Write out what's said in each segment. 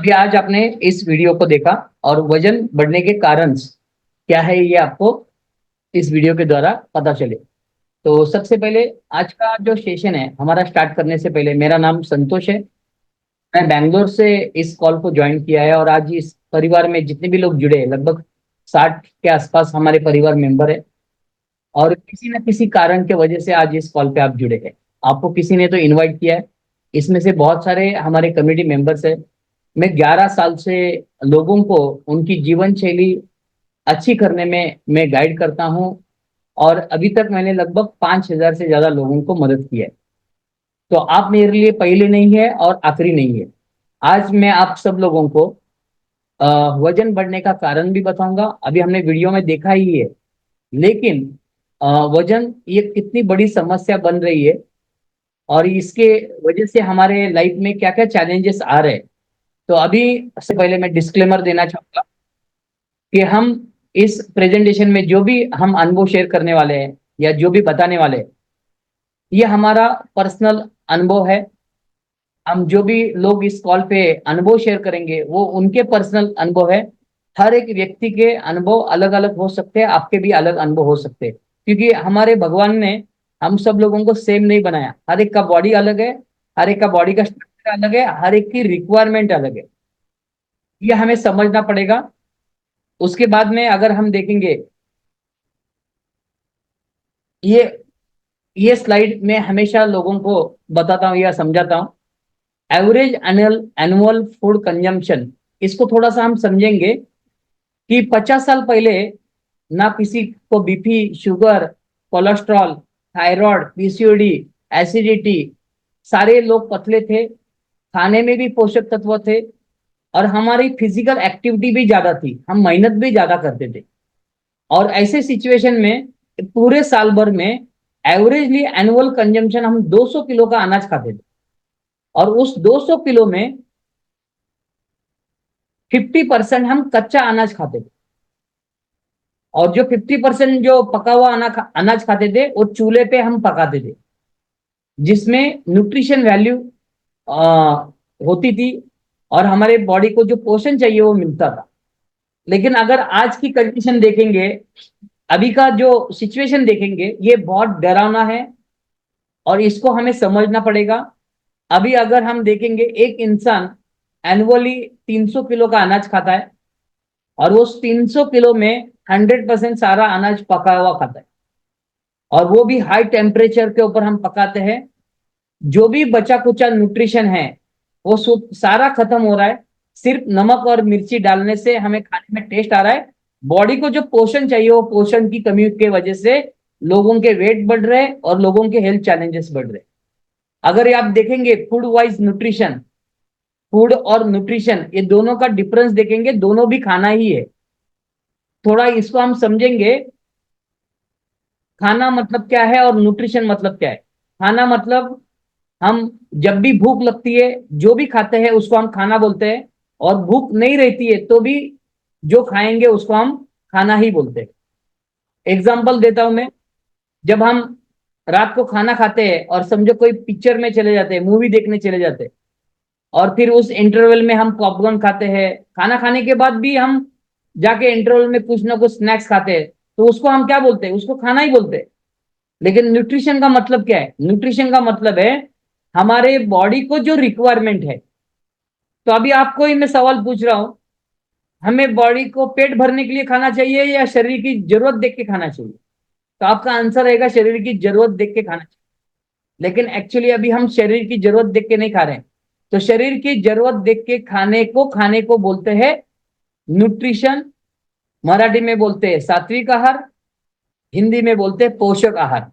अभी आज आपने इस वीडियो को देखा और वजन बढ़ने के कारण क्या है ये आपको इस वीडियो के द्वारा पता चले। तो सबसे पहले आज का जो सेशन है हमारा स्टार्ट करने से पहले, मेरा नाम संतोष है। मैं बैंगलोर से इस कॉल को ज्वाइन किया है और आज इस परिवार में जितने भी लोग जुड़े हैं, लगभग 60 के आसपास हमारे परिवार मेंबर है। और किसी न किसी कारण के वजह से आज इस कॉल पे आप जुड़े हैं। आपको किसी ने तो इनवाइट किया है। इसमें से बहुत सारे हमारे कम्युनिटी मेंबर्स है। मैं 11 साल से लोगों को उनकी जीवन शैली अच्छी करने में मैं गाइड करता हूँ। और अभी तक मैंने लगभग 5,000 से ज्यादा लोगों को मदद की है। तो आप मेरे लिए पहले नहीं है और आखिरी नहीं है। आज मैं आप सब लोगों को अ, वजन बढ़ने का कारण भी बताऊंगा। अभी हमने वीडियो में देखा ही है, लेकिन अ, वजन ये कितनी बड़ी समस्या बन रही है और इसके वजह से हमारे लाइफ में क्या क्या चैलेंजेस आ रहे हैं। तो अभी से पहले मैं डिस्क्लेमर देना चाहूंगा कि हम इस प्रेजेंटेशन में जो भी हम अनुभव शेयर करने वाले हैं या जो भी बताने वाले हैं, ये हमारा पर्सनल अनुभव है। हम जो भी लोग इस कॉल पे अनुभव शेयर करेंगे वो उनके पर्सनल अनुभव है। हर एक व्यक्ति के अनुभव अलग अलग हो सकते हैं, आपके भी अलग अनुभव हो सकते हैं, क्योंकि हमारे भगवान ने हम सब लोगों को सेम नहीं बनाया। हर एक का बॉडी अलग है, हर एक का बॉडी का स्ट्रक्चर अलग है, हर एक की रिक्वायरमेंट अलग है। ये हमें समझना पड़ेगा। उसके बाद में अगर हम देखेंगे, ये ये स्लाइड में हमेशा लोगों को बताता हूँ या समझाता हूँ। एवरेज एनुअल फूड कंजम्पशन, इसको थोड़ा सा हम समझेंगे कि 50 साल पहले ना किसी को BP, sugar, cholesterol, thyroid, PCOD, acidity, सारे लोग पतले थे। खाने में भी पोषक तत्व थे और हमारी फिजिकल एक्टिविटी भी ज्यादा थी, हम मेहनत भी ज्यादा करते थे। और ऐसे सिचुएशन में पूरे साल भर में एवरेजली एनुअल कंजम्पशन हम 200 किलो का अनाज खाते थे। और उस 200 किलो में 50% हम कच्चा अनाज खाते थे। और जो 50% जो पका हुआ अनाज खाते थे वो चूल्हे पे हम पकाते थे, जिसमें न्यूट्रिशन वैल्यू होती थी और हमारे बॉडी को जो पोषण चाहिए वो मिलता था। लेकिन अगर आज की कंडीशन देखेंगे, अभी का जो सिचुएशन देखेंगे, ये बहुत डरावना है और इसको हमें समझना पड़ेगा। अभी अगर हम देखेंगे, एक इंसान एनुअली 300 किलो का अनाज खाता है और उस 300 किलो में 100% सारा अनाज पका हुआ खाता है। और वो भी हाई टेम्परेचर के ऊपर हम पकाते हैं। जो भी बचा कुचा न्यूट्रिशन है वो सारा खत्म हो रहा है। सिर्फ नमक और मिर्ची डालने से हमें खाने में टेस्ट आ रहा है। बॉडी को जो पोषण चाहिए वो पोषण की कमी के वजह से लोगों के वेट बढ़ रहे हैं और लोगों के हेल्थ चैलेंजेस बढ़ रहे हैं। अगर आप देखेंगे फूड वाइज न्यूट्रिशन, फूड और न्यूट्रिशन ये दोनों का डिफरेंस देखेंगे, दोनों भी खाना ही है। थोड़ा इसको हम समझेंगे, खाना मतलब क्या है और न्यूट्रिशन मतलब क्या है। खाना मतलब हम जब भी भूख लगती है जो भी खाते हैं उसको हम खाना बोलते हैं। और भूख नहीं रहती है तो भी जो खाएंगे उसको हम खाना ही बोलते हैं। एग्जाम्पल देता हूं मैं। जब हम रात को खाना खाते हैं और समझो कोई पिक्चर में चले जाते हैं, मूवी देखने चले जाते हैं, और फिर उस इंटरवल में हम पॉपकॉर्न खाते हैं, खाना खाने के बाद भी हम जाके इंटरवल में कुछ ना कुछ स्नैक्स खाते हैं, तो उसको हम क्या बोलते हैं? उसको खाना ही बोलते हैं। लेकिन न्यूट्रिशन का मतलब क्या है? न्यूट्रिशन का मतलब है हमारे बॉडी को जो रिक्वायरमेंट है। तो अभी आपको ही मैं सवाल पूछ रहा हूं, हमें बॉडी को पेट भरने के लिए खाना चाहिए या शरीर की जरूरत देख के खाना चाहिए? तो आपका आंसर रहेगा शरीर की जरूरत देख के खाना चाहिए। लेकिन एक्चुअली अभी हम शरीर की जरूरत देख के नहीं खा रहे हैं। तो शरीर की जरूरत देख के खाने को बोलते हैं न्यूट्रिशन। मराठी में बोलते हैं सात्विक आहार, हिंदी में बोलते हैं पोषक आहार,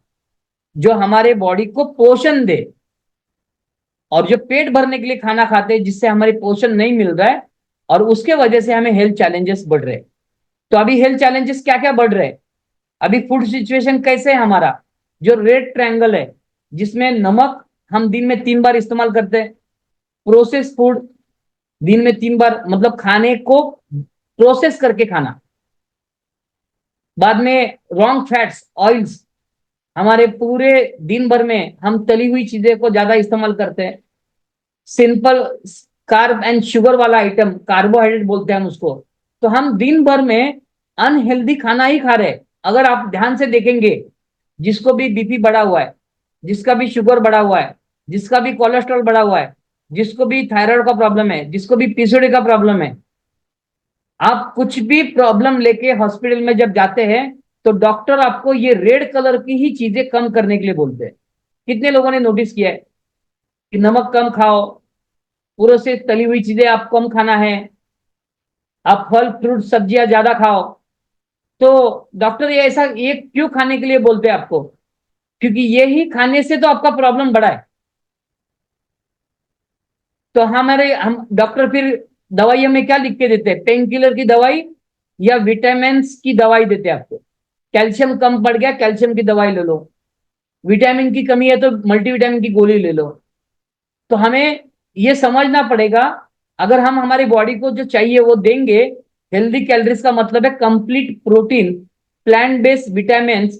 जो हमारे बॉडी को पोषण दे। और जो पेट भरने के लिए खाना खाते हैं जिससे हमारे पोषण नहीं मिल रहा है और उसके वजह से हमें हेल्थ चैलेंजेस बढ़ रहे हैं। तो अभी हेल्थ चैलेंजेस क्या क्या बढ़ रहे हैं? अभी फूड सिचुएशन कैसे है हमारा? जो रेड ट्रायंगल है, जिसमें नमक हम दिन में 3 बार इस्तेमाल करते हैं। प्रोसेस फूड दिन में 3 बार, मतलब खाने को प्रोसेस करके खाना। बाद में रॉन्ग फैट्स, ऑयल्स, हमारे पूरे दिन भर में हम तली हुई चीजें को ज्यादा इस्तेमाल करते हैं। सिंपल कार्ब एंड शुगर वाला आइटम, कार्बोहाइड्रेट बोलते हैं हम उसको, तो हम दिन भर में अनहेल्दी खाना ही खा रहे हैं। अगर आप ध्यान से देखेंगे, जिसको भी बीपी बढ़ा हुआ है, जिसका भी शुगर बढ़ा हुआ है, जिसका भी कोलेस्ट्रॉल बढ़ा हुआ है, जिसको भी थायराइड का प्रॉब्लम है, जिसको भी पीसीओडी का प्रॉब्लम है, आप कुछ भी प्रॉब्लम लेके हॉस्पिटल में जब जाते हैं तो डॉक्टर आपको ये रेड कलर की ही चीजें कम करने के लिए बोलते हैं। कितने लोगों ने नोटिस किया है कि नमक कम खाओ, पूरे से तली हुई चीजें आप कम खाना है, आप फल फ्रूट सब्जियां ज्यादा खाओ। तो डॉक्टर ये ऐसा ये क्यों खाने के लिए बोलते हैं आपको? क्योंकि ये ही खाने से तो आपका प्रॉब्लम बढ़ा है। तो हम डॉक्टर फिर दवाइयों में क्या लिख के देते हैं? पेन किलर की दवाई या विटामिन की दवाई देते हैं आपको। कैल्शियम कम पड़ गया, कैल्शियम की दवाई ले लो। विटामिन की कमी है तो मल्टीविटामिन की गोली ले लो। तो हमें ये समझना पड़ेगा, अगर हम हमारी बॉडी को जो चाहिए वो देंगे। हेल्दी कैलोरीज का मतलब है complete protein, plant based vitamin,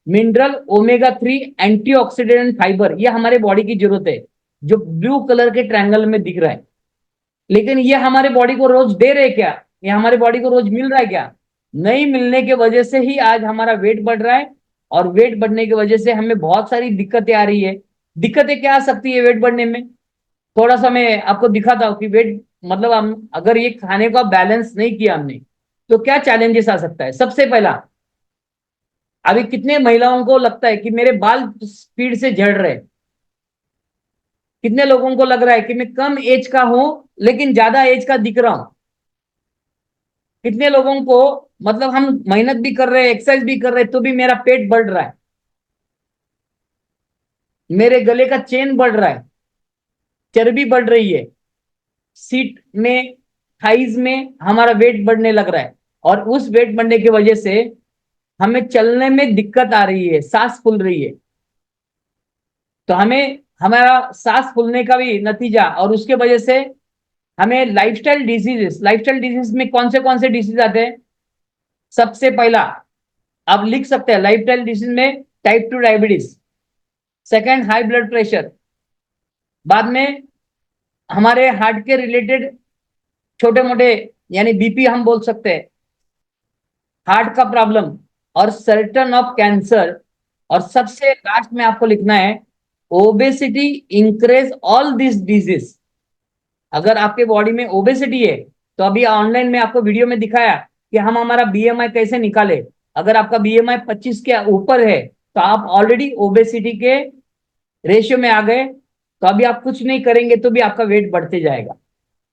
mineral, omega 3, antioxidant, fibre, ये हमारे बॉडी की जरूरत है, जो ब्लू कलर के ट्रायंगल में दिख रहा है। लेकिन ये हमारे बॉडी को रोज दे रहे क्या? ये हमारे बॉडी को रोज मिल रहा है क्या? नहीं मिलने की वजह से ही आज हमारा वेट बढ़ रहा है, और वेट बढ़ने की वजह से हमें बहुत सारी दिक्कतें आ रही है। दिक्कतें क्या आ सकती है वेट बढ़ने में? थोड़ा सा मैं आपको दिखाता हूँ कि वेट मतलब हम अगर ये खाने का बैलेंस नहीं किया हमने तो क्या चैलेंजेस आ सकता है। सबसे पहला, अभी कितने महिलाओं को लगता है कि मेरे बाल स्पीड से झड़ रहे हैं? कितने लोगों को लग रहा है कि मैं कम एज का हूं लेकिन ज्यादा एज का दिख रहा हूं? कितने लोगों को मतलब हम मेहनत भी कर रहे हैं, एक्सरसाइज भी कर रहे हैं, तो भी मेरा पेट बढ़ रहा है, मेरे गले का चेन बढ़ रहा है, चर्बी बढ़ रही है, सीट में, थाइज में हमारा वेट बढ़ने लग रहा है, और उस वेट बढ़ने की वजह से हमें चलने में दिक्कत आ रही है, सांस फूल रही है। तो हमें हमारा सांस फूलने का भी नतीजा, और उसके वजह से हमें लाइफस्टाइल डिजीज में कौन से डिजीज आते हैं? सबसे पहला आप लिख सकते हैं लाइफस्टाइल डिजीज में type 2 diabetes, second high blood pressure, बाद में हमारे हार्ट के रिलेटेड छोटे मोटे यानी बीपी हम बोल सकते हैं, हार्ट का प्रॉब्लम, और सर्टन ऑफ कैंसर, और सबसे लास्ट में आपको लिखना है obesity increase all this disease. अगर आपके बॉडी में ओबेसिटी है, तो अभी ऑनलाइन में आपको वीडियो में दिखाया कि हम हमारा बीएमआई कैसे निकाले। अगर आपका बीएमआई 25 के ऊपर है तो आप ऑलरेडी ओबेसिटी के रेशियो में आ गए। तो अभी आप कुछ नहीं करेंगे तो भी आपका वेट बढ़ते जाएगा।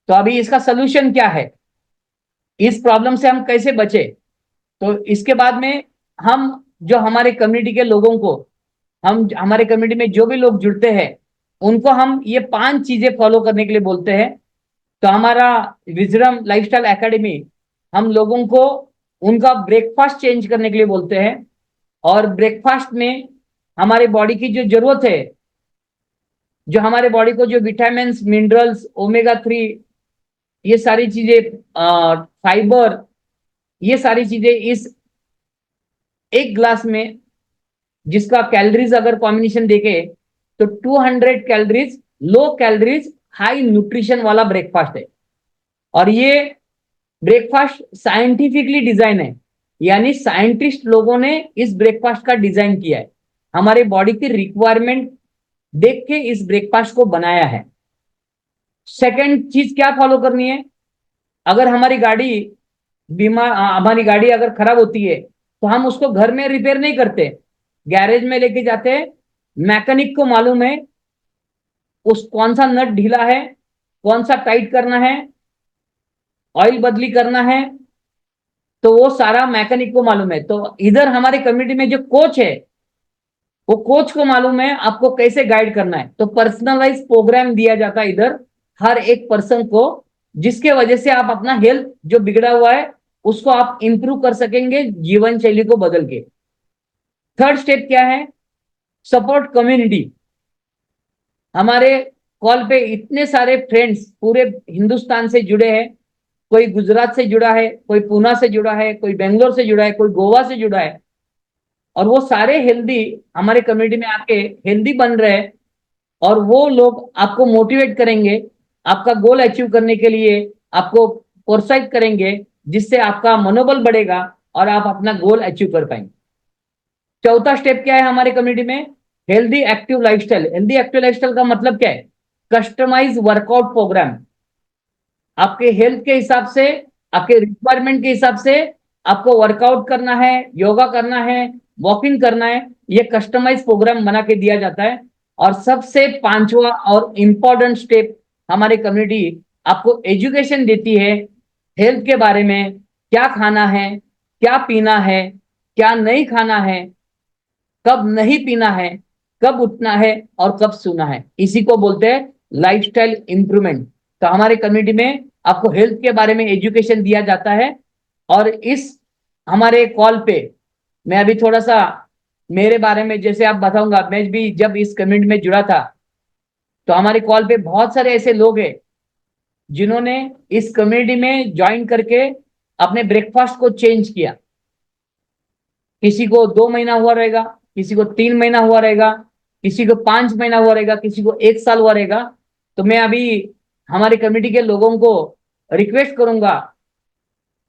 तो अभी इसका सोल्यूशन क्या है? इस प्रॉब्लम से हम कैसे बचे? तो इसके बाद में हम जो हमारे कम्युनिटी के लोगों को, हम हमारे कम्युनिटी में जो भी लोग जुड़ते हैं उनको हम ये 5 चीजें फॉलो करने के लिए बोलते हैं। तो हमारा विजडम लाइफस्टाइल एकेडमी हम लोगों को उनका ब्रेकफास्ट चेंज करने के लिए बोलते हैं। और ब्रेकफास्ट में हमारे बॉडी की जो जरूरत है, जो हमारे बॉडी को जो विटामिन, मिनरल्स, ओमेगा 3, ये सारी चीजें, फाइबर, ये सारी चीजें इस एक ग्लास में, जिसका कैलोरीज अगर कॉम्बिनेशन देखे तो 200 calories, low calories high nutrition वाला ब्रेकफास्ट है। और ये ब्रेकफास्ट साइंटिफिकली डिजाइन है, यानी साइंटिस्ट लोगों ने इस ब्रेकफास्ट का डिजाइन किया है, हमारे बॉडी की रिक्वायरमेंट देख के इस ब्रेकफास्ट को बनाया है। सेकंड चीज क्या फॉलो करनी है? अगर हमारी गाड़ी हमारी गाड़ी अगर खराब होती है तो हम उसको घर में रिपेयर नहीं करते, गैरेज में लेके जाते हैं। मैकेनिक को मालूम है उस कौन सा नट ढीला है, कौन सा टाइट करना है, ऑयल बदली करना है, तो वो सारा मैकेनिक को मालूम है। तो इधर हमारे कम्युनिटी में जो कोच है, वो कोच को मालूम है आपको कैसे गाइड करना है। तो पर्सनलाइज प्रोग्राम दिया जाता है इधर हर एक पर्सन को, जिसके वजह से आप अपना हेल्थ जो बिगड़ा हुआ है उसको आप इंप्रूव कर सकेंगे जीवन शैली को बदल के। थर्ड स्टेप क्या है? Support community. हमारे कॉल पे इतने सारे फ्रेंड्स पूरे हिंदुस्तान से जुड़े हैं। कोई गुजरात से जुड़ा है, कोई पूना से जुड़ा है, कोई बेंगलोर से जुड़ा है, कोई गोवा से जुड़ा है, और वो सारे हेल्दी हमारे कम्युनिटी में आके हेल्दी बन रहे हैं। और वो लोग आपको मोटिवेट करेंगे आपका गोल अचीव करने के लिए आपको प्रोत्साहित करेंगे, जिससे आपका मनोबल बढ़ेगा और आप अपना गोल अचीव कर पाएंगे। चौथा स्टेप क्या है हमारे कम्युनिटी में? Healthy active lifestyle. Healthy active lifestyle का मतलब क्या है? Customise workout programme. आपके हेल्थ के हिसाब से, आपके रिक्वायरमेंट के हिसाब से आपको वर्कआउट करना है, योगा करना है, वॉकिंग करना है, ये कस्टमाइज प्रोग्राम बना के दिया जाता है। और सबसे पांचवा और इंपॉर्टेंट स्टेप, हमारे कम्युनिटी आपको एजुकेशन देती है हेल्थ के बारे में। क्या खाना है, क्या पीना है, क्या नहीं खाना है, कब नहीं पीना है, कब उठना है और कब सोना है, इसी को बोलते हैं लाइफस्टाइल इंप्रूवमेंट। तो हमारे कम्युनिटी में आपको हेल्थ के बारे में एजुकेशन दिया जाता है। और इस हमारे कॉल पे मैं अभी थोड़ा सा मेरे बारे में जैसे आप बताऊंगा। मैं भी जब इस कम्युनिटी में जुड़ा था, तो हमारे कॉल पे बहुत सारे ऐसे लोग हैं जिन्होंने इस कम्युनिटी में ज्वाइन करके अपने ब्रेकफास्ट को चेंज किया। किसी को 2 महीना हुआ रहेगा, किसी को 3 महीना हुआ रहेगा, किसी को 5 महीना हुआ रहेगा, किसी को 1 साल हुआ रहेगा। तो मैं अभी हमारे कमेटी के लोगों को रिक्वेस्ट करूंगा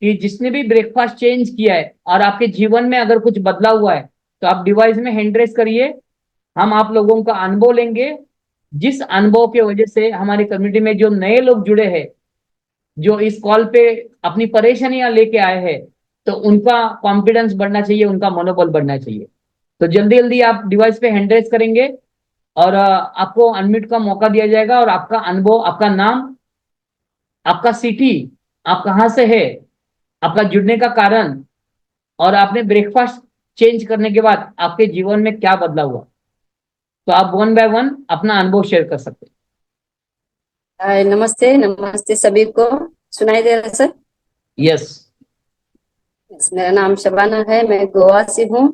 कि जिसने भी ब्रेकफास्ट चेंज किया है और आपके जीवन में अगर कुछ बदला हुआ है, तो आप डिवाइस में हैंड रेस करिए। हम आप लोगों का अनुभव लेंगे, जिस अनुभव की वजह से हमारे कम्युनिटी में जो नए लोग जुड़े हैं, जो इस कॉल पे अपनी परेशानियां लेके आए हैं, तो उनका कॉन्फिडेंस बढ़ना चाहिए, उनका मनोबल बढ़ना चाहिए। तो जल्दी जल्दी आप डिवाइस पे हैंड रेस करेंगे और आपको अनम्यूट का मौका दिया जाएगा, और आपका अनुभव, आपका नाम, आपका सिटी, आप कहाँ से है, आपका जुड़ने का कारण, और आपने ब्रेकफास्ट चेंज करने के बाद आपके जीवन में क्या बदला हुआ, तो आप वन बाय वन अपना अनुभव शेयर कर सकते नमस्ते नमस्ते सभी को। सुनाई दे रहा है सर? यस। मेरा नाम शबाना है, मैं गोवा से हूँ।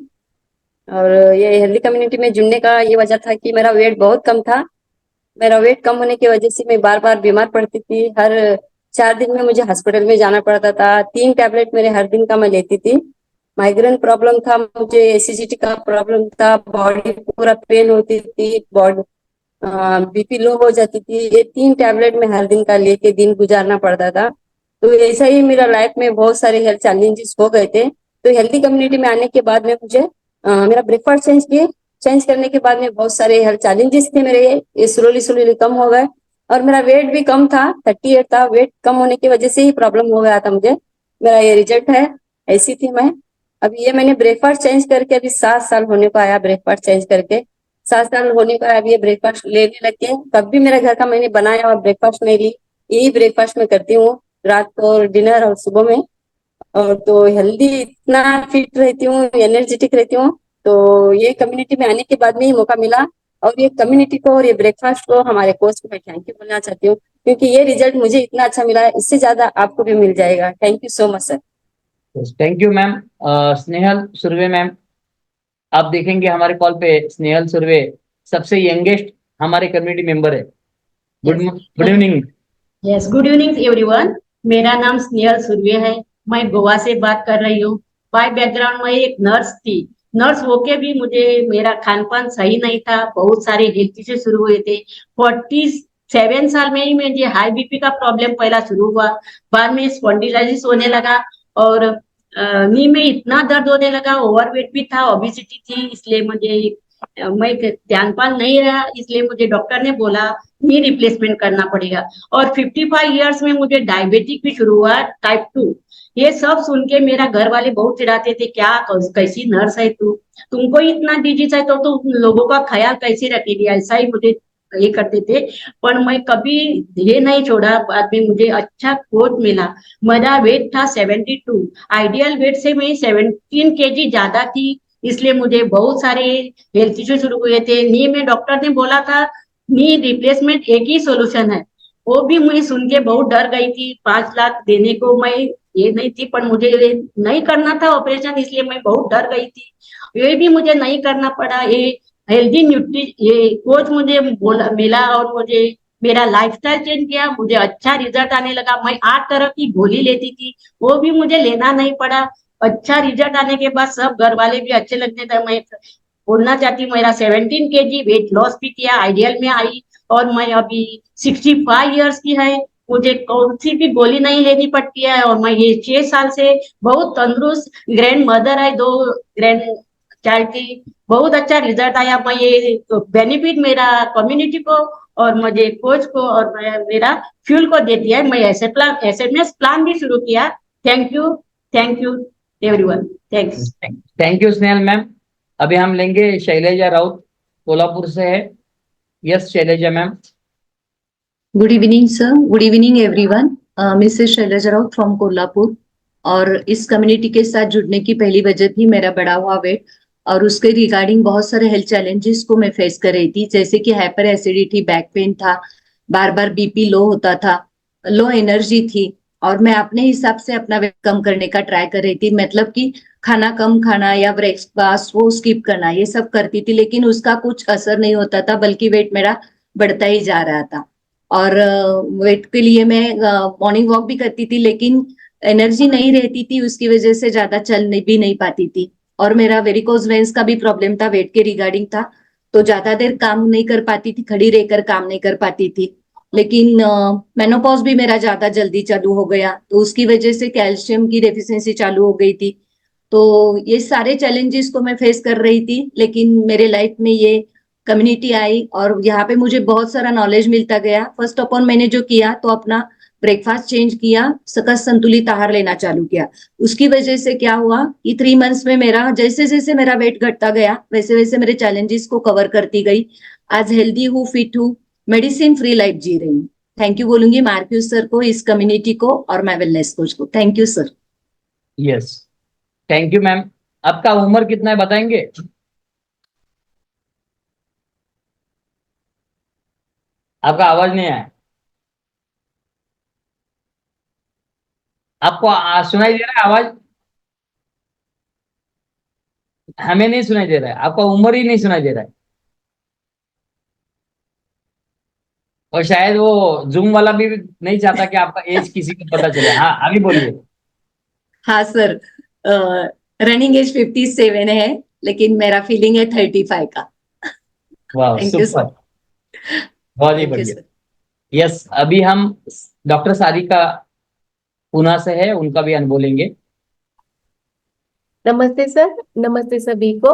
और ये हेल्दी कम्युनिटी में जुड़ने का ये वजह था कि मेरा वेट बहुत कम था। मेरा वेट कम होने की वजह से मैं बार बार बीमार पड़ती थी। हर 4 दिन में मुझे हॉस्पिटल में जाना पड़ता था। 3 टैबलेट मेरे हर दिन का मैं लेती थी। माइग्रेन प्रॉब्लम था मुझे, एसिडिटी का प्रॉब्लम था, बॉडी पूरा पेन होती थी, बॉडी बीपी लो हो जाती थी। ये 3 टैबलेट में हर दिन का लेके दिन गुजारना पड़ता था। तो ऐसा ही मेरा लाइफ में बहुत सारे हेल्थ चैलेंजेस हो गए थे। तो हेल्दी कम्युनिटी में आने के बाद में मुझे मेरा ब्रेकफास्ट चेंज करने के बाद में बहुत सारे हेल्थ चैलेंजेस थे मेरे, ये स्लोली स्लोली कम हो गए। और मेरा वेट भी कम था, 38 था। वेट कम होने की वजह से ही प्रॉब्लम हो गया था मुझे। मेरा ये रिजल्ट है, ऐसी थी मैं। अभी ये मैंने ब्रेकफास्ट चेंज करके अभी 7 साल होने को आया। ब्रेकफास्ट चेंज करके 7 साल होने का अब ये ब्रेकफास्ट लेने लग गए। कभी मेरे घर का मैंने बनाया और ब्रेकफास्ट नहीं ली, यही ब्रेकफास्ट में करती हूँ रात को और डिनर और सुबह में। और तो हेल्दी इतना फिट रहती हूँ, एनर्जेटिक रहती हूँ। तो ये कम्युनिटी में आने के बाद में ही मौका मिला। और ये कम्युनिटी को और ये ब्रेकफास्ट को हमारे कोच को मैं थैंक यू बोलना चाहती हूँ, क्योंकि ये रिजल्ट मुझे इतना अच्छा मिला है, इससे ज्यादा आपको भी मिल जाएगा। Thank you so much sir. Thank you ma'am. Snehal Surve ma'am, आप देखेंगे हमारे कॉल पे स्नेहल सुर्वे सबसे यंगेस्ट हमारे कम्युनिटी मेंबर है। Good yes good evening. Yes, good evening everyone. मेरा नाम स्नेहल सुर्वे है। मैं गोवा से बात कर रही हूँ। बाय बैकग्राउंड मैं एक नर्स थी। नर्स होके भी मुझे मेरा खान पान सही नहीं था, बहुत सारे हेल्थ इश्यू शुरू हुए थे। 47 साल में ही मुझे हाई बीपी का प्रॉब्लम पहला शुरू हुआ, बाद में स्पॉन्डिलाइटिस होने लगा, और नी में इतना दर्द होने लगा। ओवरवेट भी था, ओबेसिटी थी, इसलिए मुझे मैं ध्यान पान नहीं रहा, इसलिए मुझे डॉक्टर ने बोला नी रिप्लेसमेंट करना पड़ेगा। और 55 इयर्स में मुझे डायबिटिक भी शुरू हुआ, टाइप 2। ये सब सुन के मेरा घर वाले बहुत चिढ़ाते थे, क्या कैसी नर्स है तू, तुमको ही इतना डिजीज है तो लोगों का ख्याल कैसे रखेगी, ऐसा ही मुझे ये करते थे। पर मैं कभी ये नहीं छोड़ा। बाद में मुझे अच्छा कोच मिला। मेरा वेट था 72, आइडियल वेट से मैं 17 kg ज्यादा थी, इसलिए मुझे बहुत सारे हेल्थ इश्यू शुरू हुए थे। नी में डॉक्टर ने बोला था नी रिप्लेसमेंट एक ही सोल्यूशन है। वो भी मैं सुन के बहुत डर गई थी। 5 लाख देने को मैं ये नहीं थी, पर मुझे ये नहीं करना था ऑपरेशन, इसलिए मैं बहुत डर गई थी। ये भी मुझे नहीं करना पड़ा। ये हेल्दी न्यूट्री ये कोच मुझे बोला मिला, और मुझे मेरा लाइफस्टाइल चेंज किया, मुझे अच्छा रिजल्ट आने लगा। मैं 8 तरह की गोली लेती थी, वो भी मुझे लेना नहीं पड़ा। अच्छा रिजल्ट आने के बाद सब घर वाले भी अच्छे लगने थे। मैं बोलना चाहती हूँ, मेरा 17 kg वेट लॉस भी किया, आइडियल में आई। और मैं अभी 65 इयर्स की है। मुझे कौन सी भी गोली नहीं लेनी पड़ती है और मैं ये 6 साल से बहुत तंदुरुस्त ग्रैंड मदर है, 2 ग्रैंड चाइल्ड की। बहुत अच्छा रिजल्ट आया। मैं ये बेनिफिट मेरा कम्युनिटी को और मुझे कोच को और मेरा फ्यूल को दे दिया है। मैं एसएमएस प्लान भी शुरू किया। Thank you everyone. Thanks. Thank you Snehal ma'am. अभी हम लेंगे शैलेजा राउत, कोल्हापुर से है। Yes Shaileja ma'am. Good evening sir, good evening everyone. Mrs Shailaja Raut from Kolhapur. और इस कम्युनिटी के साथ जुड़ने की पहली वजह थी मेरा बढ़ा हुआ वेट और उसके रिगार्डिंग बहुत सारे हेल्थ चैलेंजेस को मैं फेस कर रही थी, जैसे कि हाइपर एसिडिटी, बैक पेन था, बार बार बीपी लो होता था, लो एनर्जी थी। और मैं अपने हिसाब से अपना वेट कम करने का ट्राई कर रही थी, मतलब कि खाना कम खाना या ब्रेकफास्ट वो स्किप करना, ये सब करती थी, लेकिन उसका कुछ असर नहीं होता था, बल्कि वेट मेरा बढ़ता ही जा रहा था। और वेट के लिए मैं मॉर्निंग वॉक भी करती थी, लेकिन एनर्जी नहीं रहती थी, उसकी वजह से ज्यादा चल भी नहीं पाती थी। और मेरा वेरिकोज वेन्स का भी प्रॉब्लम था, वेट के रिगार्डिंग था, तो ज्यादा देर काम नहीं कर पाती थी, खड़ी रहकर काम नहीं कर पाती थी। लेकिन मेनोपॉज भी मेरा ज्यादा जल्दी चालू हो गया, तो उसकी वजह से कैल्शियम की डेफिशिएंसी चालू हो गई थी। तो ये सारे चैलेंजेस को मैं फेस कर रही थी, लेकिन मेरे लाइफ में ये कम्युनिटी आई और यहाँ पे मुझे बहुत सारा नॉलेज मिलता गया। फर्स्ट ऑफ ऑल मैंने जो किया तो अपना ब्रेकफास्ट चेंज किया, सकस संतुलित आहार लेना चालू किया। उसकी वजह से क्या हुआ कि 3 मंथ्स में मेरा जैसे जैसे मेरा वेट घटता गया, वैसे वैसे मेरे चैलेंजेस को कवर करती गई। आज हेल्दी हूँ, फिट हूँ, मेडिसिन फ्री लाइफ जी रही हूँ। थैंक यू बोलूंगी मार्क्यूस सर को, इस कम्युनिटी को और माय वेलनेस कोच को। Thank you sir. Yes thank you ma'am. आपका उम्र कितना है बताएंगे? आपका आवाज नहीं आया। आपको सुनाई दे रहा है आवाज? हमें नहीं सुनाई दे रहा है, आपका उम्र ही नहीं सुनाई दे रहा है। और शायद वो जूम वाला भी नहीं चाहता कि आपका एज किसी को पता चले। हाँ अभी बोलिए। हाँ सर, रनिंग एज 57 है, लेकिन मेरा फीलिंग है 35 का। वाह थैंक यू सुपर, सर। बहुत ही थैंक यू बढ़िया। सर। यस अभी हम डॉक्टर सारिका पूना से है, उनका भी अनुभव लेंगे। नमस्ते सर, नमस्ते सभी को।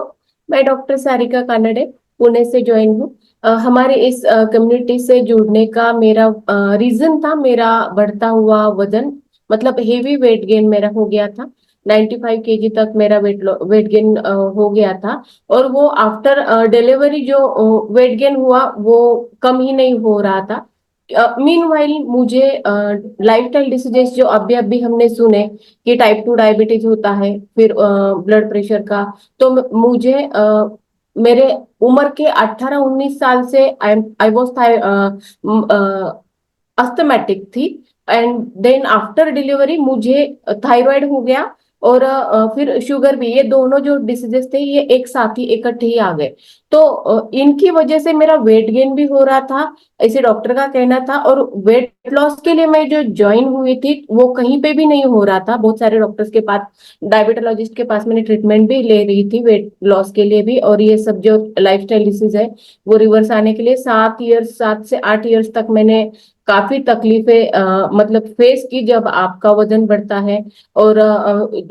मैं डॉक्टर सारिका कानडे पुणे से ज्वाइन हूँ। हमारे इस कम्युनिटी से जुड़ने का मेरा रीजन था मेरा बढ़ता हुआ वजन, मतलब हेवी वेट गेन मेरा हो गया था। 95 केजी तक मेरा वेट गेन हो गया था। और वो आफ्टर डिलीवरी जो वेट गेन हुआ वो कम ही नहीं हो रहा था। मीनवाइल मुझे लाइफस्टाइल डिसीजेस जो अभी अभी हमने सुने कि टाइप 2 डायबिटीज होता है, फिर ब्लड प्रेशर का, तो मुझे मेरे उम्र के 18-19 साल से आई वॉज अस्थमेटिक थी। एंड देन आफ्टर डिलीवरी मुझे थायराइड हो गया और फिर शुगर भी। ये दोनों जो डिसीजेस थे ये एक साथ ही इकट्ठे ही आ गए। तो इनकी वजह से मेरा वेट गेन भी हो रहा था, ऐसे डॉक्टर का कहना था। और वेट लॉस के लिए मैं जो ज्वाइन हुई थी वो कहीं पे भी नहीं हो रहा था। बहुत सारे डॉक्टर्स के पास, डायबिटोलॉजिस्ट के पास मैंने ट्रीटमेंट भी ले रही थी वेट लॉस के लिए भी। और ये सब जो लाइफस्टाइल डिसीज है वो रिवर्स आने के लिए 7 से 8 इयर्स तक मैंने काफी तकलीफें मतलब फेस की। जब आपका वजन बढ़ता है और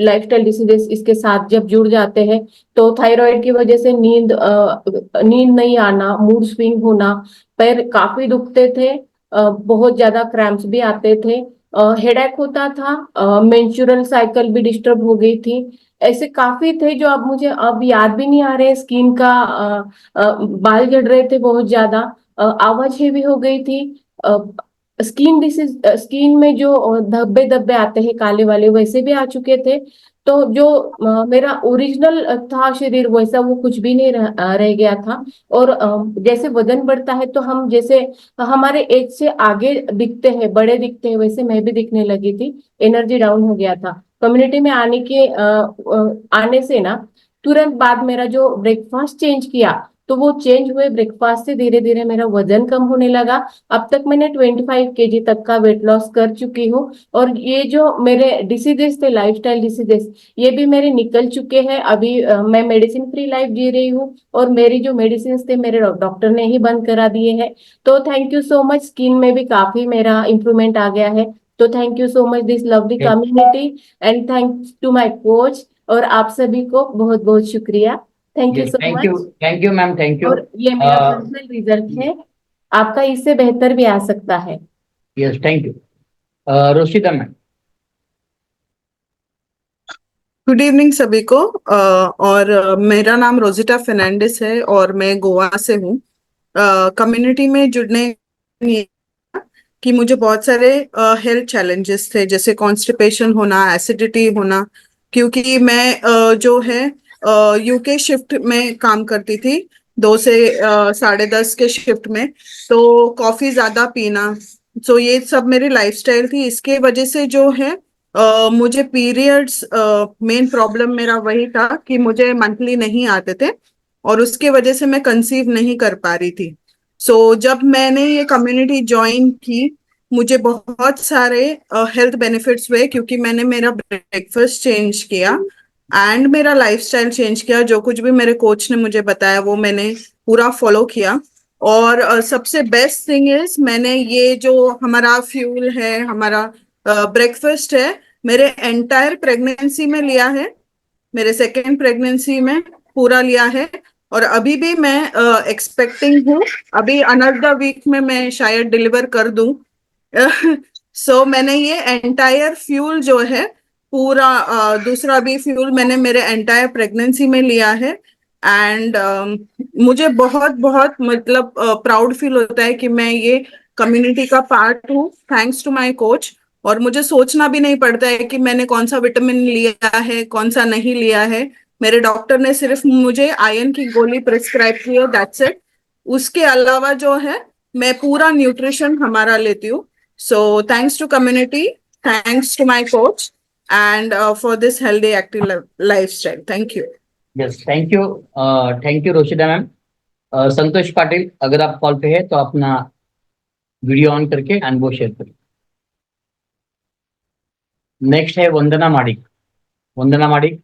लाइफस्टाइल डिसीजेस इसके साथ जब जुड़ जाते हैं तो थायराइड की वजह से नींद नहीं आना, मूड स्विंग होना, पैर काफी दुखते थे, बहुत ज्यादा क्रैम्प्स भी आते थे, हेडेक होता था, मेंस्ट्रुअल साइकिल भी डिस्टर्ब हो गई थी। ऐसे काफी थे जो अब मुझे अब याद भी नहीं आ रहे। स्किन का बाल झड़ रहे थे बहुत ज्यादा, आवाज हेवी हो गई थी, स्किन डिसीज, स्किन में जो धब्बे धब्बे आते हैं काले वाले वैसे भी आ चुके थे। तो जो मेरा ओरिजिनल था शरीर वैसा वो कुछ भी नहीं रह गया था। और जैसे वजन बढ़ता है तो हम जैसे हमारे एज से आगे दिखते हैं, बड़े दिखते हैं, वैसे मैं भी दिखने लगी थी। एनर्जी डाउन हो गया था। कम्युनिटी में आने से ना तुरंत बाद मेरा जो ब्रेकफास्ट चेंज किया तो वो चेंज हुए ब्रेकफास्ट से धीरे धीरे मेरा वजन कम होने लगा। अब तक मैंने 25 kg तक का वेट लॉस कर चुकी हूँ। और ये जो मेरे डिसीजेस थे, लाइफस्टाइल डिसीजेस, ये भी मेरे निकल चुके हैं। अभी मैं मेडिसिन फ्री लाइफ जी रही हूँ, और मेरी जो मेडिसिन थे मेरे डॉक्टर ने ही बंद करा दिए हैं। तो thank you so much, skin में भी काफी मेरा इम्प्रूवमेंट आ गया है। तो thank you so much this lovely community, and thanks to my coach, और आप सभी को बहुत बहुत शुक्रिया। Thank you yes, so much. Thank you ma'am, thank you. और ये मेरा पर्सनल रिजल्ट है, आपका इससे बेहतर भी आ सकता है। Yes, thank you. Roshita ma'am. Good evening सभी को। मेरा नाम रोजिटा फर्नांडिस है और मैं गोवा से हूँ। कम्युनिटी में जुड़ने कि मुझे बहुत सारे हेल्थ चैलेंजेस थे, जैसे कॉन्स्टिपेशन होना, एसिडिटी होना, क्योंकि मैं जो है यूके शिफ्ट में काम करती थी, 2 से 10:30 के शिफ्ट में। तो कॉफी ज्यादा पीना, तो ये सब मेरी लाइफस्टाइल थी। इसके वजह से जो है मुझे पीरियड्स, मेन प्रॉब्लम मेरा वही था कि मुझे मंथली नहीं आते थे, और उसके वजह से मैं कंसीव नहीं कर पा रही थी। जब मैंने ये कम्युनिटी ज्वाइन की, मुझे बहुत सारे हेल्थ बेनिफिट्स हुए, क्योंकि मैंने मेरा ब्रेकफास्ट चेंज किया एंड मेरा लाइफस्टाइल चेंज किया। जो कुछ भी मेरे कोच ने मुझे बताया वो मैंने पूरा फॉलो किया। और सबसे बेस्ट थिंग इज, मैंने ये जो हमारा फ्यूल है, हमारा ब्रेकफास्ट है, मेरे एंटायर प्रेगनेंसी में लिया है, मेरे सेकेंड प्रेगनेंसी में पूरा लिया है। और अभी भी मैं एक्सपेक्टिंग हूँ, अभी अनदर वीक में मैं शायद डिलीवर कर दूं। मैंने ये एंटायर फ्यूल जो है पूरा, दूसरा भी फ्यूल मैंने मेरे एंटायर प्रेगनेंसी में लिया है। एंड मुझे बहुत बहुत मतलब प्राउड फील होता है कि मैं ये कम्युनिटी का पार्ट हूँ, थैंक्स टू माय कोच। और मुझे सोचना भी नहीं पड़ता है कि मैंने कौन सा विटामिन लिया है, कौन सा नहीं लिया है। मेरे डॉक्टर ने सिर्फ मुझे आयरन की गोली प्रिस्क्राइब की है, दैट्स इट। उसके अलावा जो है मैं पूरा न्यूट्रिशन हमारा लेती हूँ। So thanks to community, thanks to my coach, and for this healthy active lifestyle. Thank you. Yes, thank you Roshita ma'am. Santosh Patil, अगर आप कॉल पे है तो अपना वीडियो ऑन करके एंड वो शेयर करिए। नेक्स्ट है वंदना माडिक। वंदना माडिक।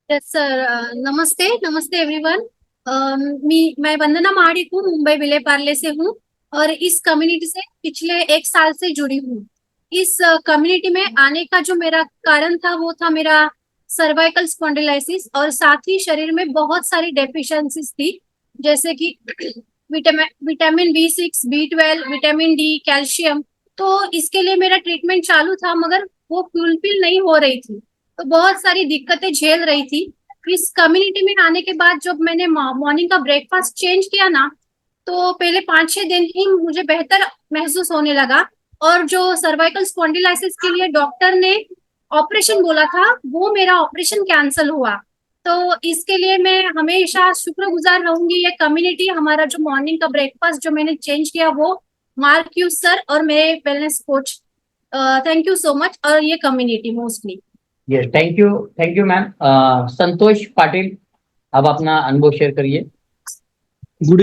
यस सर, नमस्ते नमस्ते एवरीवन। मैं वंदना महाडिक हूँ, मुंबई विलेपार्ले से हूँ और इस कम्युनिटी से पिछले 1 साल से जुड़ी हूँ। इस कम्युनिटी में आने का जो मेरा कारण था वो था मेरा सर्वाइकल स्पॉन्डिलाइसिस, और साथ ही शरीर में बहुत सारी डेफिशिएंसीज थी, जैसे कि vitamin B6, B12, vitamin D, calcium. तो इसके लिए मेरा ट्रीटमेंट चालू था, मगर वो फुलफिल नहीं हो रही थी, तो बहुत सारी दिक्कतें झेल रही थी। इस कम्युनिटी में आने के बाद जब मैंने मॉर्निंग का ब्रेकफास्ट चेंज किया ना, तो पहले 5-6 दिन ही मुझे बेहतर महसूस होने लगा। और जो सर्वाइकल स्पॉन्डिलाइसिस के लिए डॉक्टर ने ऑपरेशन बोला था, वो मेरा ऑपरेशन कैंसिल हुआ। तो इसके लिए मैं हमेशा शुक्रगुजार रहूंगी। ये कम्युनिटी, हमारा जो मॉर्निंग का ब्रेकफास्ट जो मैंने चेंज किया, वो मार्क यू सर और मेरे wellness coach, thank you so much, और ये community mostly. Yes, thank you ma'am. Santosh Patil, अब अपना अनुभव शेयर करिए। Good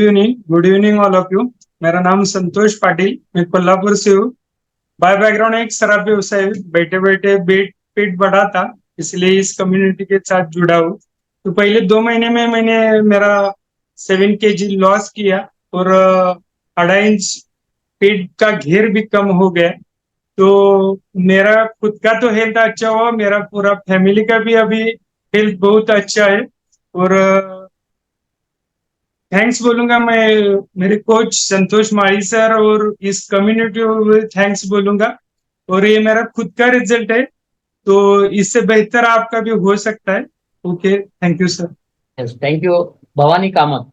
evening all of you. मेरा नाम संतोष पाटिल, मैं कोल्हापुर से हूँ। बाय बैकग्राउंड एक शराब व्यवसाय, बैठे बैठे पेट बढ़ा था, इसलिए इस कम्युनिटी के साथ जुड़ा हूँ। तो पहले 2 महीने में मैंने मेरा 7 kg लॉस किया, और 2.5 इंच पेट का घेर भी कम हो गया। तो मेरा खुद का तो हेल्थ अच्छा हुआ, मेरा पूरा फैमिली का भी अभी हेल्थ बहुत अच्छा है। और थैंक्स बोलूंगा मैं मेरे कोच संतोष माही सर, और इस कम्युनिटी को थैंक्स बोलूंगा। और ये मेरा खुद का रिजल्ट है, तो इससे बेहतर आपका भी हो सकता है। Okay, thank you sir. Yes, thank you. Bhavani Kamat.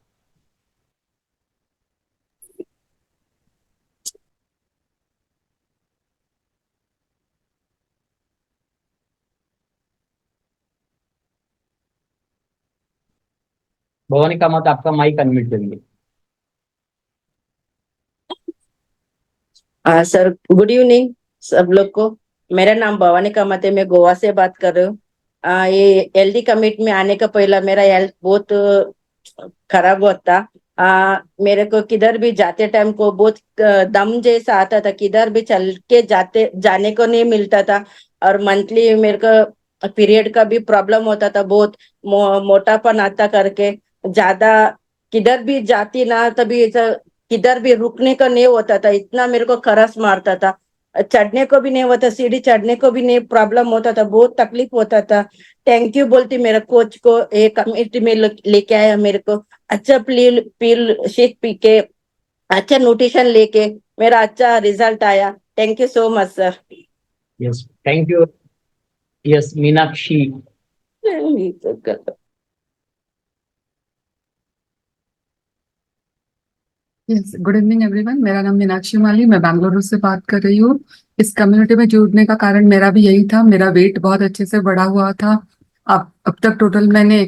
Bhavani Kamat, आपका माइक अनम्यूट करिए। सर गुड इवनिंग सब लोग को। मेरा नाम भवानी कामत है, मैं गोवा से बात कर रही हूँ। ये एलडी कमिटी में आने का पहला मेरा हेल्थ बहुत खराब होता। मेरे को किधर भी जाते टाइम को बहुत दम जैसा आता था, किधर भी चल के जाने को नहीं मिलता था। और मंथली मेरे को पीरियड का भी प्रॉब्लम होता था बहुत, मोटापन आता करके ज्यादा। किधर भी जाती ना तभी ऐसा किधर भी रुकने का नहीं होता था, इतना मेरे को खरस मारता था। चढ़ने को भी नहीं होता, सीढ़ी चढ़ने को भी नहीं प्रॉब्लम होता था, बहुत तकलीफ होता था। थैंक यू बोलती मेरे कोच को, एक कमेटी में लेके आया मेरे को। अच्छा पील पील शेक पी के, अच्छा न्यूट्रिशन लेके मेरा अच्छा रिजल्ट आया। Thank you so much sir. Yes, thank you. Yes, Meenakshi. Yes, good evening everyone. मेरा नाम मीनाक्षी माली, मैं बेंगलुरु से बात कर रही हूँ। इस कम्युनिटी में जुड़ने का कारण मेरा भी यही था। मेरा वेट बहुत अच्छे से बढ़ा हुआ था। अब तक टोटल मैंने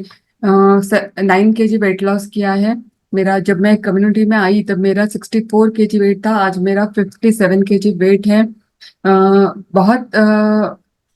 9 kg वेट लॉस किया है। मेरा जब मैं कम्युनिटी में आई तब मेरा 64 kg वेट था, आज मेरा 57 kg वेट है। बहुत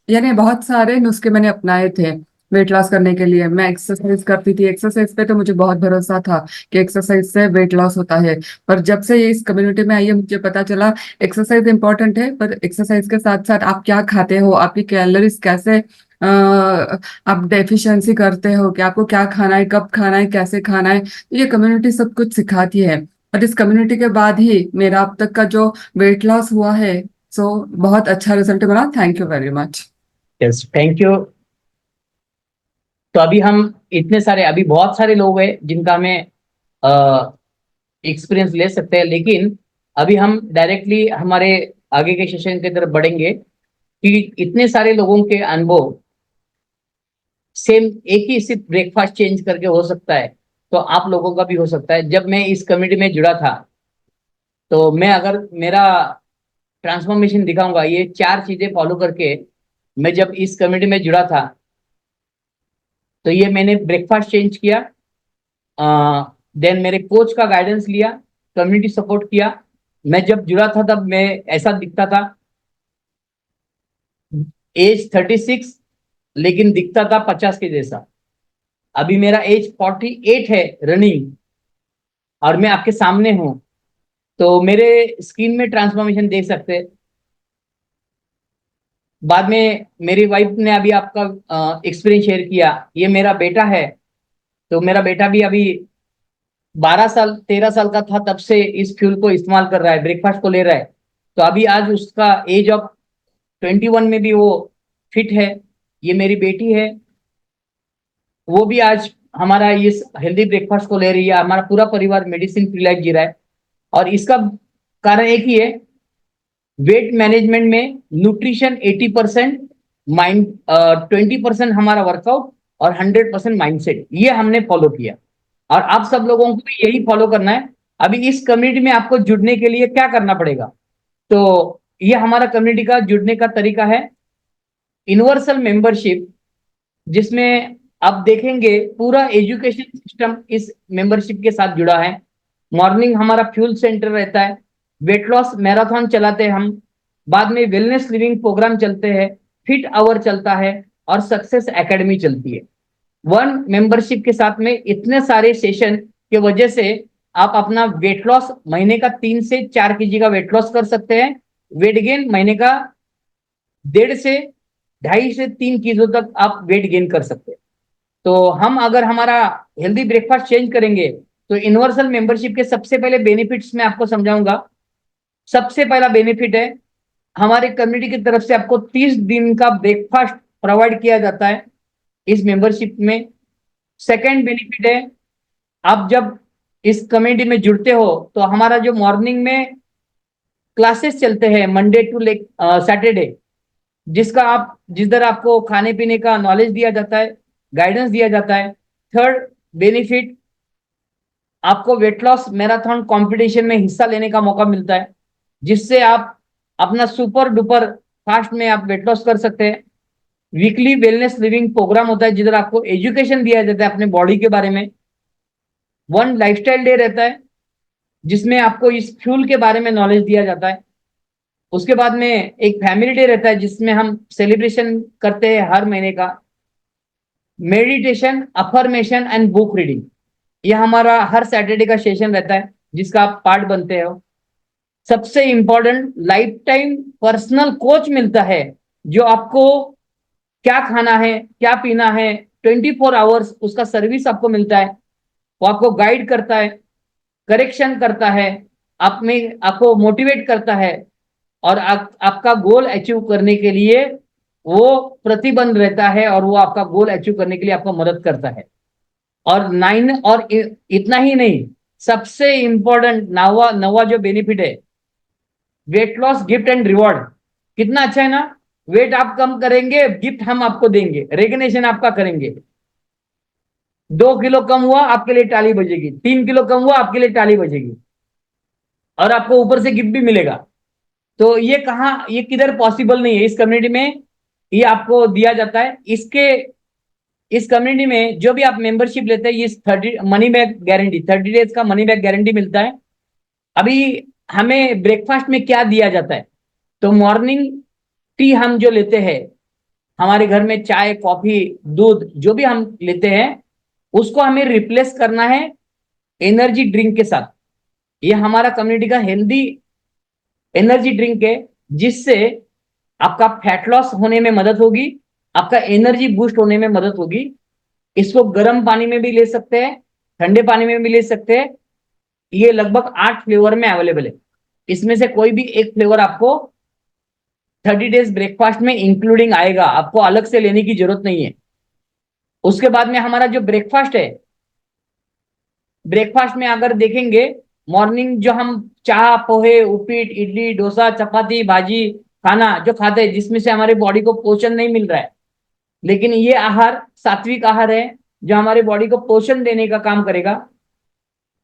यानी बहुत सारे नुस्खे मैंने अपनाए थे वेट लॉस करने के लिए। मैं एक्सरसाइज करती थी, एक्सरसाइज पे तो मुझे बहुत भरोसा था कि एक्सरसाइज से वेट लॉस होता है। पर जब से ये इस कम्युनिटी में आई है मुझे पता चला एक्सरसाइज इंपॉर्टेंट है, पर एक्सरसाइज के साथ साथ आप क्या खाते हो, आपकी कैलोरीज कैसे आप डेफिशिएंसी करते हो, कि आपको क्या खाना है, कब खाना है, कैसे खाना है, तो ये कम्युनिटी सब कुछ सिखाती है। और इस कम्युनिटी के बाद ही मेरा अब तक का जो वेट लॉस हुआ है, सो बहुत अच्छा रिजल्ट मिला। Thank you very much. Yes, thank you. तो अभी हम अभी बहुत सारे लोग हैं जिनका हमें एक्सपीरियंस ले सकते हैं, लेकिन अभी हम डायरेक्टली हमारे आगे के सेशन की तरफ बढ़ेंगे कि इतने सारे लोगों के अनुभव सेम एक ही सिर्फ ब्रेकफास्ट चेंज करके हो सकता है, तो आप लोगों का भी हो सकता है। जब मैं इस कमेटी में जुड़ा था तो मैं अगर मेरा ट्रांसफॉर्मेशन दिखाऊंगा, ये 4 चीजें फॉलो करके मैं जब इस कमेटी में जुड़ा था तो ये मैंने ब्रेकफास्ट चेंज किया, देन मेरे कोच का गाइडेंस लिया, कम्युनिटी सपोर्ट किया। मैं जब जुड़ा था तब मैं ऐसा दिखता था, एज 36 लेकिन दिखता था 50 के जैसा। अभी मेरा एज 48 है रनिंग, और मैं आपके सामने हूं, तो मेरे स्किन में ट्रांसफॉर्मेशन देख सकते हैं। बाद में मेरी वाइफ ने अभी आपका एक्सपीरियंस शेयर किया, ये मेरा बेटा है। तो मेरा बेटा भी अभी 13 साल का था तब से इस फ्यूल को इस्तेमाल कर रहा है, ब्रेकफास्ट को ले रहा है। तो अभी आज उसका एज ऑफ 21 में भी वो फिट है। ये मेरी बेटी है, वो भी आज हमारा इस हेल्दी ब्रेकफास्ट को ले रही है। हमारा पूरा परिवार मेडिसिन फ्री लाइफ जी रहा है, और इसका कारण एक ही है, वेट मैनेजमेंट में न्यूट्रिशन 80%, माइंड 20% हमारा वर्कआउट, और 100% माइंडसेट, ये हमने फॉलो किया। और आप सब लोगों को भी यही फॉलो करना है। अभी इस कम्युनिटी में आपको जुड़ने के लिए क्या करना पड़ेगा, तो ये हमारा कम्युनिटी का जुड़ने का तरीका है, यूनिवर्सल मेंबरशिप, जिसमें आप देखेंगे पूरा एजुकेशन सिस्टम इस मेंबरशिप के साथ जुड़ा है। मॉर्निंग हमारा फ्यूल सेंटर रहता है, वेट लॉस मैराथन चलाते हैं हम, बाद में वेलनेस लिविंग प्रोग्राम चलते हैं, फिट आवर चलता है, और सक्सेस एकेडमी चलती है। वन मेंबरशिप के साथ में इतने सारे सेशन के वजह से आप अपना वेट लॉस महीने का 3 से 4 kg का वेट लॉस कर सकते हैं। वेट गेन महीने का 1.5 से 2.5 से 3 kg तक आप वेट गेन कर सकते हैं। तो हम अगर हमारा हेल्दी ब्रेकफास्ट चेंज करेंगे तो यूनिवर्सल मेंबरशिप के सबसे पहले बेनिफिट्स मैं आपको समझाऊंगा। सबसे पहला बेनिफिट है, हमारे कम्युनिटी की तरफ से आपको 30 दिन का ब्रेकफास्ट प्रोवाइड किया जाता है इस मेंबरशिप में। सेकंड बेनिफिट है, आप जब इस कम्युनिटी में जुड़ते हो तो हमारा जो मॉर्निंग में क्लासेस चलते हैं मंडे टू सैटरडे, जिधर आपको खाने पीने का नॉलेज दिया जाता है, गाइडेंस दिया जाता है। थर्ड बेनिफिट, आपको वेट लॉस मैराथन कंपटीशन में हिस्सा लेने का मौका मिलता है, जिससे आप अपना सुपर डुपर फास्ट में आप वेट लॉस कर सकते हैं। वीकली वेलनेस लिविंग प्रोग्राम होता है, जिधर आपको एजुकेशन दिया जाता है अपने बॉडी के बारे में। वन लाइफस्टाइल डे रहता है, जिसमें आपको इस फ्यूल के बारे में नॉलेज दिया जाता है। उसके बाद में एक फैमिली डे रहता है, जिसमें हम सेलिब्रेशन करते हैं हर महीने का। Meditation, affirmation and book reading. ये हमारा हर सैटरडे का सेशन रहता है जिसका आप पार्ट बनते हो। सबसे important, life time personal coach मिलता है जो आपको क्या खाना है, क्या पीना है, 24 आवर्स उसका सर्विस आपको मिलता है। वो आपको गाइड करता है, करेक्शन करता है, आप में आपको मोटिवेट करता है, और आपका गोल अचीव करने के लिए वो प्रतिबंध रहता है, और वो आपका गोल अचीव करने के लिए आपको मदद करता है। और इतना ही नहीं, सबसे इंपॉर्टेंट नवा नवा जो बेनिफिट है, weight loss gift and reward. कितना अच्छा है ना। वेट आप कम करेंगे, गिफ्ट हम आपको देंगे, रेगनेशन आपका करेंगे। 2 किलो कम हुआ, आपके लिए ताली बजेगी। 3 किलो कम हुआ, आपके लिए ताली बजेगी, और आपको ऊपर से गिफ्ट भी मिलेगा। तो ये कहाँ, ये किधर पॉसिबल नहीं है। इस कम्युनिटी में ये आपको दिया जाता है। इस कम्युनिटी में जो भी आप मेंबरशिप लेते हैं, ये 30 मनी बैक गारंटी, 30 डेज का मनी बैक गारंटी मिलता है। अभी हमें ब्रेकफास्ट में क्या दिया जाता है, तो मॉर्निंग टी हम जो लेते हैं, हमारे घर में चाय, कॉफी, दूध जो भी हम लेते हैं, उसको हमें रिप्लेस करना है एनर्जी ड्रिंक के साथ। ये हमारा कम्युनिटी का हेल्दी एनर्जी ड्रिंक है, जिससे आपका फैट लॉस होने में मदद होगी, आपका एनर्जी बूस्ट होने में मदद होगी। इसको गर्म पानी में भी ले सकते हैं, ठंडे पानी में भी ले सकते हैं। ये लगभग 8 फ्लेवर में अवेलेबल है। इसमें से कोई भी एक फ्लेवर आपको 30 डेज ब्रेकफास्ट में इंक्लूडिंग आएगा, आपको अलग से लेने की जरूरत नहीं है। उसके बाद में हमारा जो ब्रेकफास्ट है, ब्रेकफास्ट में अगर देखेंगे, मॉर्निंग जो हम चाय, पोहे, उपीट, इडली, डोसा, चपाती, भाजी खाना जो खाते हैं, जिसमें से हमारे बॉडी को पोषण नहीं मिल रहा है, लेकिन ये आहार सात्विक आहार है जो हमारे बॉडी को पोषण देने का काम करेगा।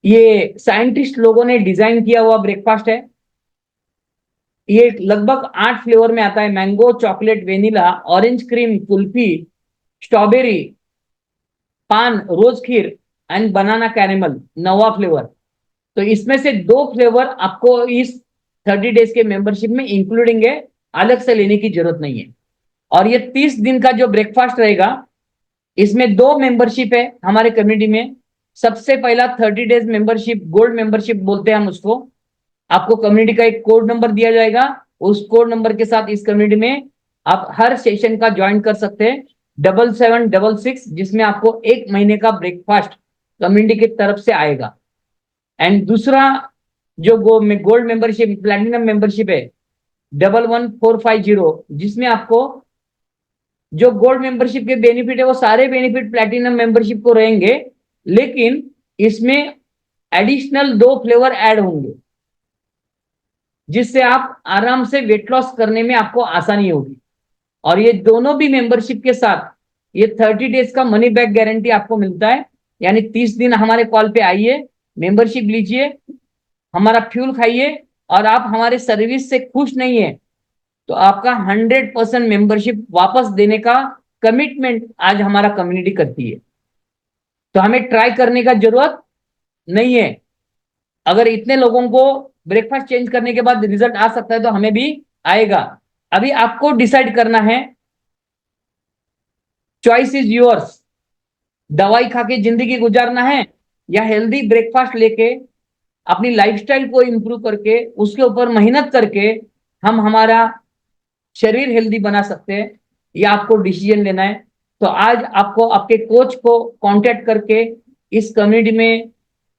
ये साइंटिस्ट लोगों ने डिजाइन किया हुआ ब्रेकफास्ट है। ये लगभग 8 फ्लेवर में आता है, mango, chocolate, vanilla, orange cream, kulfi, strawberry, पान, रोज खीर एंड बनाना कैरेमल, 9वां फ्लेवर। तो इसमें से 2 फ्लेवर आपको इस 30 डेज के मेंबरशिप में इंक्लूडिंग है, अलग से लेने की जरूरत नहीं है। और ये 30 दिन का जो ब्रेकफास्ट रहेगा, इसमें 2 मेंबरशिप है हमारे कम्युनिटी में। सबसे पहला 30 डेज मेंबरशिप, गोल्ड मेंबरशिप बोलते हैं हम उसको। आपको कम्युनिटी का एक कोड नंबर दिया जाएगा, उस कोड नंबर के साथ इस कम्युनिटी में आप हर सेशन का ज्वाइन कर सकते हैं, 7766, जिसमें आपको 1 महीने का ब्रेकफास्ट कम्युनिटी की तरफ से आएगा। एंड दूसरा जो गोल्ड मेंबरशिप, प्लैटिनम मेंबरशिप है, 11450, जिसमें आपको जो गोल्ड मेंबरशिप के बेनिफिट है, वो सारे बेनिफिट प्लैटिनम मेंबरशिप को रहेंगे, लेकिन इसमें एडिशनल 2 फ्लेवर ऐड होंगे, जिससे आप आराम से वेट लॉस करने में आपको आसानी होगी। और ये दोनों भी मेंबरशिप के साथ ये 30 डेज का मनी बैक गारंटी आपको मिलता है। यानी 30 दिन हमारे कॉल पे आइए, मेंबरशिप लीजिए, हमारा फ्यूल खाइए, और आप हमारे सर्विस से खुश नहीं है तो आपका 100% मेंबरशिप वापस देने का कमिटमेंट आज हमारा कम्युनिटी करती है। तो हमें ट्राई करने का जरूरत नहीं है। अगर इतने लोगों को ब्रेकफास्ट चेंज करने के बाद रिजल्ट आ सकता है, तो हमें भी आएगा। अभी आपको डिसाइड करना है, चॉइस इज योर्स। दवाई खा के जिंदगी गुजारना है, या हेल्दी ब्रेकफास्ट लेके अपनी लाइफस्टाइल को इंप्रूव करके उसके ऊपर मेहनत करके हम हमारा शरीर हेल्दी बना सकते हैं, या आपको डिसीजन लेना है। तो आज आपको आपके कोच को कांटेक्ट करके इस कम्युनिटी में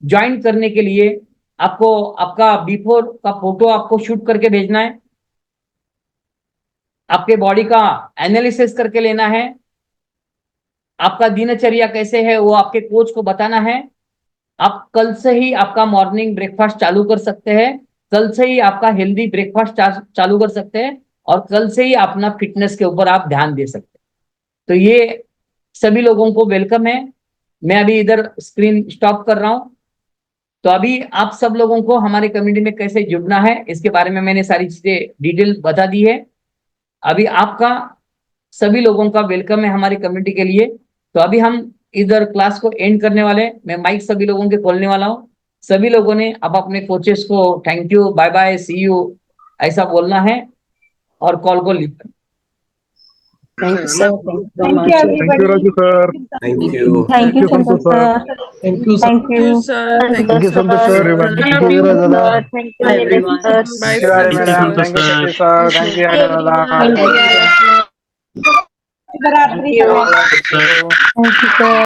ज्वाइन करने के लिए आपको आपका बिफोर का फोटो आपको शूट करके भेजना है, आपके बॉडी का एनालिसिस करके लेना है, आपका दिनचर्या कैसे है वो आपके कोच को बताना है। आप कल से ही आपका मॉर्निंग ब्रेकफास्ट चालू कर सकते हैं, कल से ही आपका हेल्दी ब्रेकफास्ट चालू कर सकते हैं, और कल से ही अपना फिटनेस के ऊपर आप ध्यान दे सकते हैं। तो ये सभी लोगों को वेलकम है। मैं अभी इधर स्क्रीन स्टॉप कर रहा हूं। तो अभी आप सब लोगों को हमारे कम्युनिटी में कैसे जुड़ना है, इसके बारे में मैंने सारी चीजें डिटेल बता दी है। अभी आपका सभी लोगों का वेलकम है हमारी कम्युनिटी के लिए। तो अभी हम इधर क्लास को एंड करने वाले, मैं माइक सभी लोगों के खोलने वाला हूँ। सभी लोगों ने अब अपने कोचेस को thank you, bye bye, see you ऐसा बोलना है, और कॉल को leave. Thank you, sir. Thank you very much. Thank you, Raju sir. Thank you. Thank you, Santosh sir. Thank you, Thank you. Thank you, Santosh sir. everyone. Thank you, Rajala. Thank you, everyone. sir. Thank you, madam. Thank you, Satish sir. Thank you, Anurala. Thank you. Thank you, sir.